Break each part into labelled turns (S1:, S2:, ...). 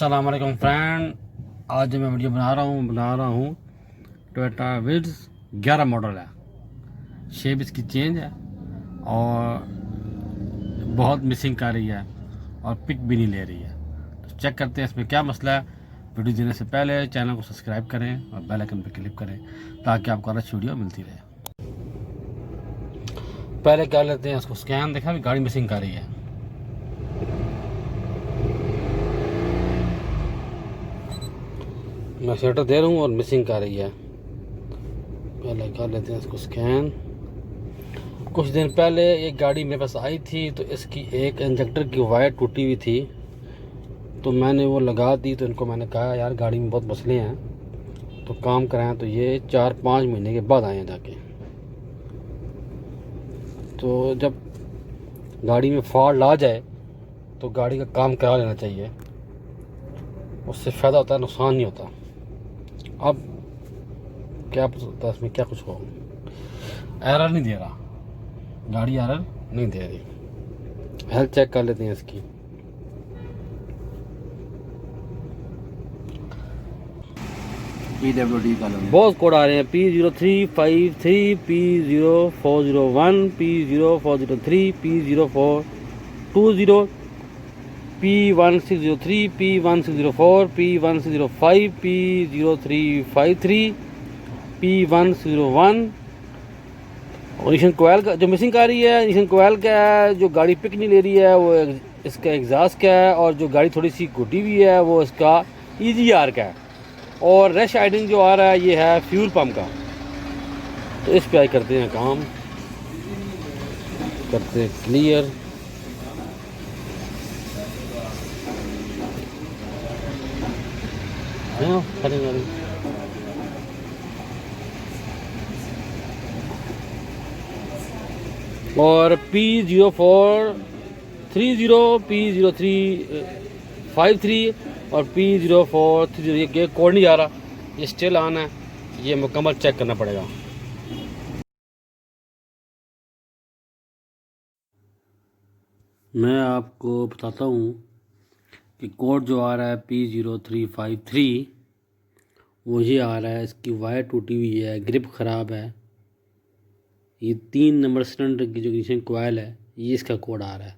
S1: अस्सलाम वालेकुम फ्रेंड। आज जो मैं वीडियो बना रहा हूँ टोयोटा विड्स 11 मॉडल है। शेप इसकी चेंज है और बहुत मिसिंग कर रही है और पिक भी नहीं ले रही है। तो चेक करते हैं इसमें क्या मसला है। वीडियो देने से पहले चैनल को सब्सक्राइब करें और बेल आइकन पर क्लिक करें ताकि आपको अच्छी वीडियो मिलती रहे। पहले क्या लेते हैं इसको स्कैन, देखा भी गाड़ी मिसिंग कर रही है। मैं सेटर दे रहा हूँ और मिसिंग कर रही है। पहले कर लेते हैं इसको स्कैन। कुछ दिन पहले एक गाड़ी मेरे पास आई थी तो इसकी एक इंजेक्टर की वायर टूटी हुई थी, तो मैंने वो लगा दी। तो इनको मैंने कहा यार गाड़ी में बहुत मसले हैं तो काम कराएं, तो ये 4-5 महीने के बाद आए जाके। तो जब गाड़ी में फॉल्ट आ जाए तो गाड़ी का काम करा लेना चाहिए, उससे फ़ायदा होता है, नुकसान नहीं होता। अब क्या पता होता है इसमें क्या कुछ हो। एरर नहीं दे रहा, गाड़ी एरर नहीं दे रही। हेल्थ चेक कर लेते हैं इसकी।
S2: PWD का लोग
S1: बहुत कोड आ रहे हैं। P0353, P0401, P0403, P0420, P1603, P1604, P1605, P0353, P101। और इशन कोयल का जो मिसिंग आ रही है, इशन कोयल का है। जो गाड़ी पिक नहीं ले रही है वो इसका एग्जॉस्ट का है, और जो गाड़ी थोड़ी सी घुटी हुई है वो इसका EGR का है। और रश आइडिंग जो आ रहा है ये है फ्यूल पम्प का। तो इस पे आई करते हैं काम, करते हैं क्लियर। हाँ, खड़ी गाड़ी। और P0430, P0353 और P0430 ये कोड नहीं आ रहा, ये स्टिल ऑन है। ये मुकम्मल चेक करना पड़ेगा। मैं आपको बताता हूँ कि कोड जो आ रहा है P0353 वो ये आ रहा है। इसकी वायर टूटी हुई है, ग्रिप ख़राब है। ये 3 नंबर सिलेंडर की जो इग्निशन कोयल है ये इसका कोड आ रहा है।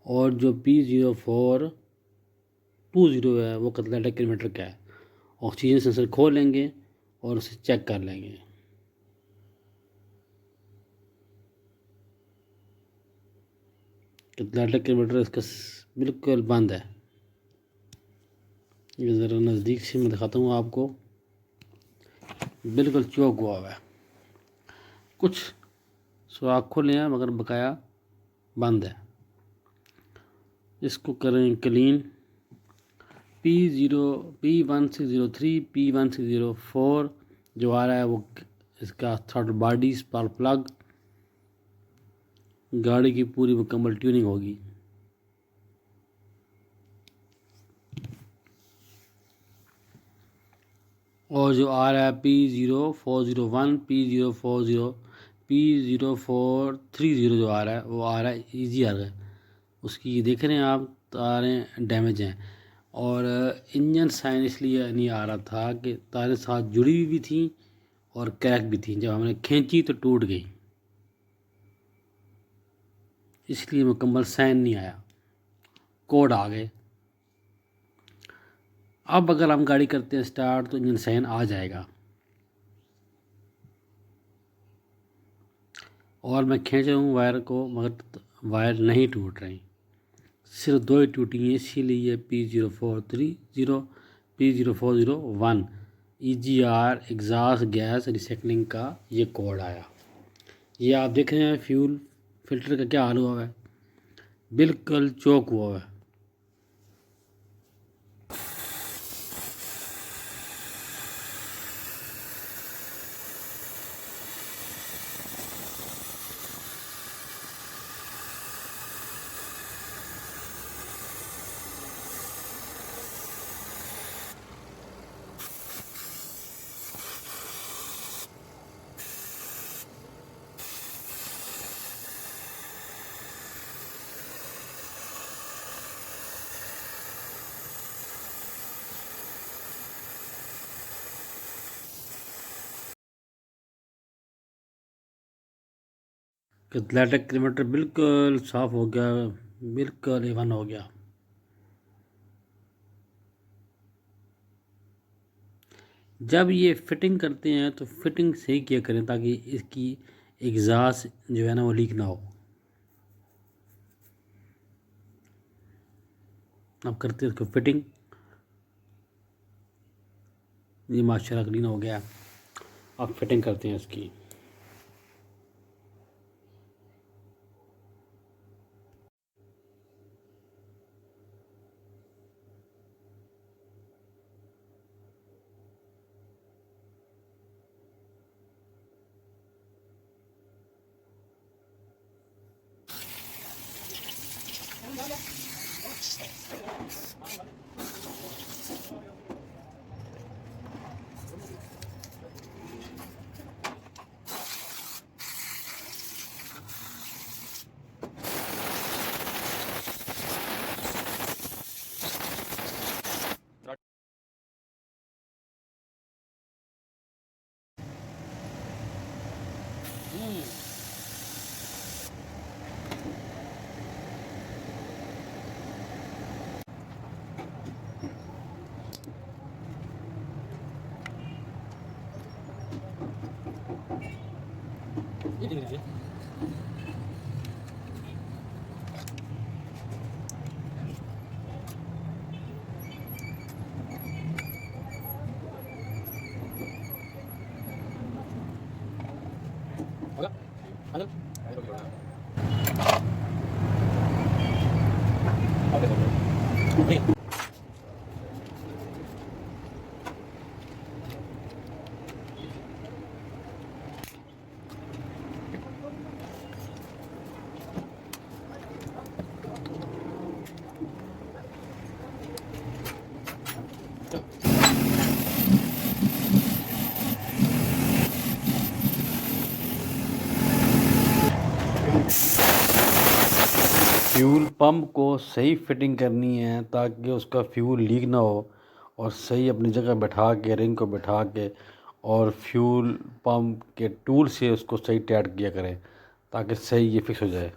S1: और जो P0420 है वो कितना किलोमीटर का है। ऑक्सीजन सेंसर खोल लेंगे और उसे चेक कर लेंगे। कितना किलोमीटर इसका बिल्कुल बंद है। ये ज़रा नज़दीक से मैं दिखाता हूँ आपको, बिल्कुल चौक हुआ है। कुछ सुराख खुले हैं मगर बकाया बंद है। इसको करें क्लीन। P1603, P1604 जो आ रहा है वो इसका थर्ड बॉडी स्पार्क प्लग। गाड़ी की पूरी मुकम्मल ट्यूनिंग होगी। और जो आ रहा है P0401, P0430 जो आ रहा है वो आ रहा है EGR है। उसकी ये देख रहे हैं आप, तारें डैमेज हैं। और इंजन साइन इसलिए नहीं आ रहा था कि तारें साथ जुड़ी हुई भी थी और क्रैक भी थी। जब हमने खींची तो टूट गई, इसलिए मुकम्मल साइन नहीं आया, कोड आ गए। अब अगर हम गाड़ी करते हैं स्टार्ट तो इंजन साइन आ जाएगा। और मैं खींच रहा हूँ वायर को मगर वायर नहीं टूट रही, सिर्फ 2 ही टूटी हैं। इसीलिए P0430, P0401 EGR exhaust gas recycling का ये कोड आया। ये आप देख रहे हैं फ्यूल फिल्टर का क्या हाल हुआ है, बिल्कुल चौक हुआ है। कैथलेटिक किलोमीटर बिल्कुल साफ़ हो गया, बिल्कुल इवन हो गया। जब ये फिटिंग करते हैं तो फिटिंग सही किया करें ताकि इसकी एग्जॉस्ट जो है ना वो लीक ना हो। अब करते हैं इसको फिटिंग। ये माशाल्लाह क्लीन हो गया। अब फिटिंग करते हैं इसकी। ये ठीक है। होगा आजल ठीक है। फ्यूल पंप को सही फिटिंग करनी है ताकि उसका फ्यूल लीक ना हो, और सही अपनी जगह बैठा के रिंग को बैठा के और फ्यूल पंप के टूल से उसको सही टाइट किया करें ताकि सही ये फिक्स हो जाए।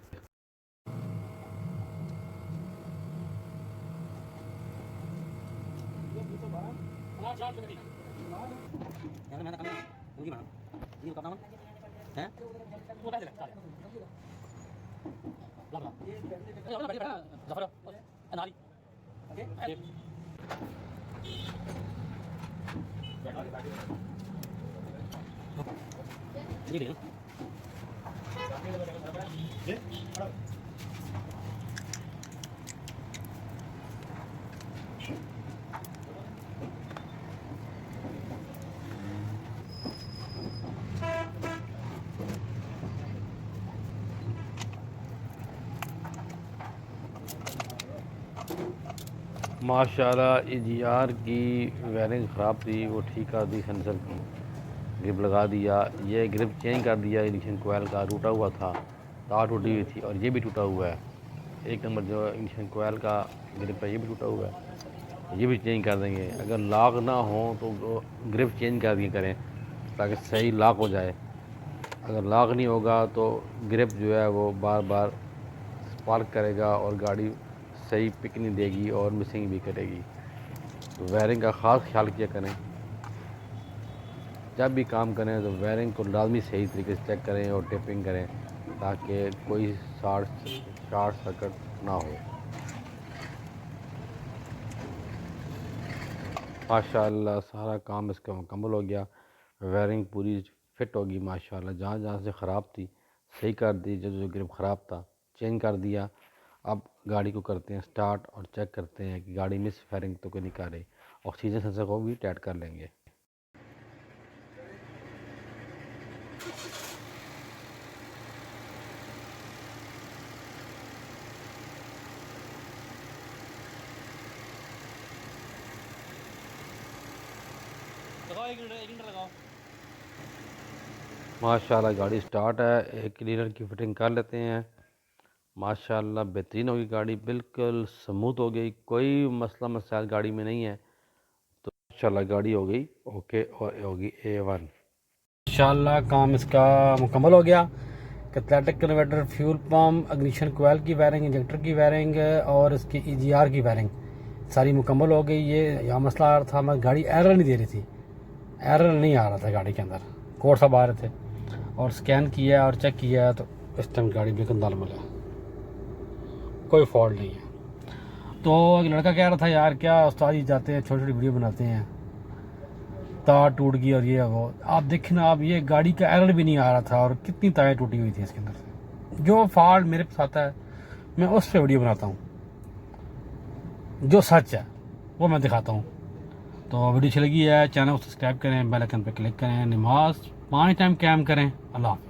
S1: माशाल्लाह EGR की वायरिंग ख़राब थी, वो ठीक कर दी सेंसर की, ग्रिप लगा दिया, ये ग्रिप चेंज कर दिया। इग्निशन कोयल का टूटा हुआ था, तार टूटी हुई थी, और ये भी टूटा हुआ है। एक नंबर जो इग्निशन कोयल का ग्रिप है ये भी टूटा हुआ है, ये भी चेंज कर देंगे। अगर लॉक ना हो तो ग्रिप चेंज कर दिया करें ताकि सही लॉक हो जाए। अगर लॉक नहीं होगा तो ग्रिप जो है वो बार बार स्पार्क करेगा और गाड़ी सही पिक नहीं देगी और मिसिंग भी करेगी। तो वायरिंग का ख़ास ख्याल किया करें। जब भी काम करें तो वायरिंग को लाजमी सही तरीके से चेक करें और टेपिंग करें ताकि कोई शॉर्ट सर्किट ना हो। माशाल्लाह सारा काम इसका मुकम्मल हो गया। वायरिंग पूरी फिट होगी माशाल्लाह। जहाँ जहाँ से ख़राब थी सही कर दी, जो जो ग्रिप ख़राब था चेंज कर दिया। अब गाड़ी को करते हैं स्टार्ट और चेक करते हैं कि गाड़ी मिस फायरिंग तो कोई नहीं कर रही। ऑक्सीजन सेंसर को भी टाइट कर लेंगे। माशाल्लाह गाड़ी स्टार्ट है। एक क्लीनर की फिटिंग कर लेते हैं। माशाल्लाह बेहतरीन होगी गाड़ी, बिल्कुल स्मूथ हो गई, कोई मसला मसाइल गाड़ी में नहीं है। तो माशाल्लाह गाड़ी हो गई ओके और होगी A1। माशाल्लाह काम इसका मुकम्मल हो गया। कैथलेटिक कन्वर्टर, फ्यूल पम्प, इग्निशन कोयल की वायरिंग, इंजेक्टर की वायरिंग और इसकी EGR की वायरिंग सारी मुकम्मल हो गई। ये यहाँ मसला आ रहा था, मैं गाड़ी एरर नहीं दे रही थी, एरर नहीं आ रहा था गाड़ी के अंदर, कोड सब आ रहे थे और स्कैन किया और चेक किया तो इस टाइम गाड़ी बिल्कुल नॉर्मल है, कोई फॉल्ट नहीं है। तो एक लड़का कह रहा था यार क्या उस्ताद जी जाते हैं छोटी छोटी वीडियो बनाते हैं, तार टूट गई और ये वो, आप देखें ना आप, ये गाड़ी का एरर भी नहीं आ रहा था और कितनी तारें टूटी हुई थी इसके अंदर से। जो फॉल्ट मेरे पास आता है मैं उस पर वीडियो बनाता हूँ, जो सच है वो मैं दिखाता हूँ। तो वीडियो अच्छी लगी है, चैनल को सब्सक्राइब करें, बेल आइकन पर क्लिक करें, नमाज 5 टाइम क़याम करें। अल्लाह हाफ़िज़।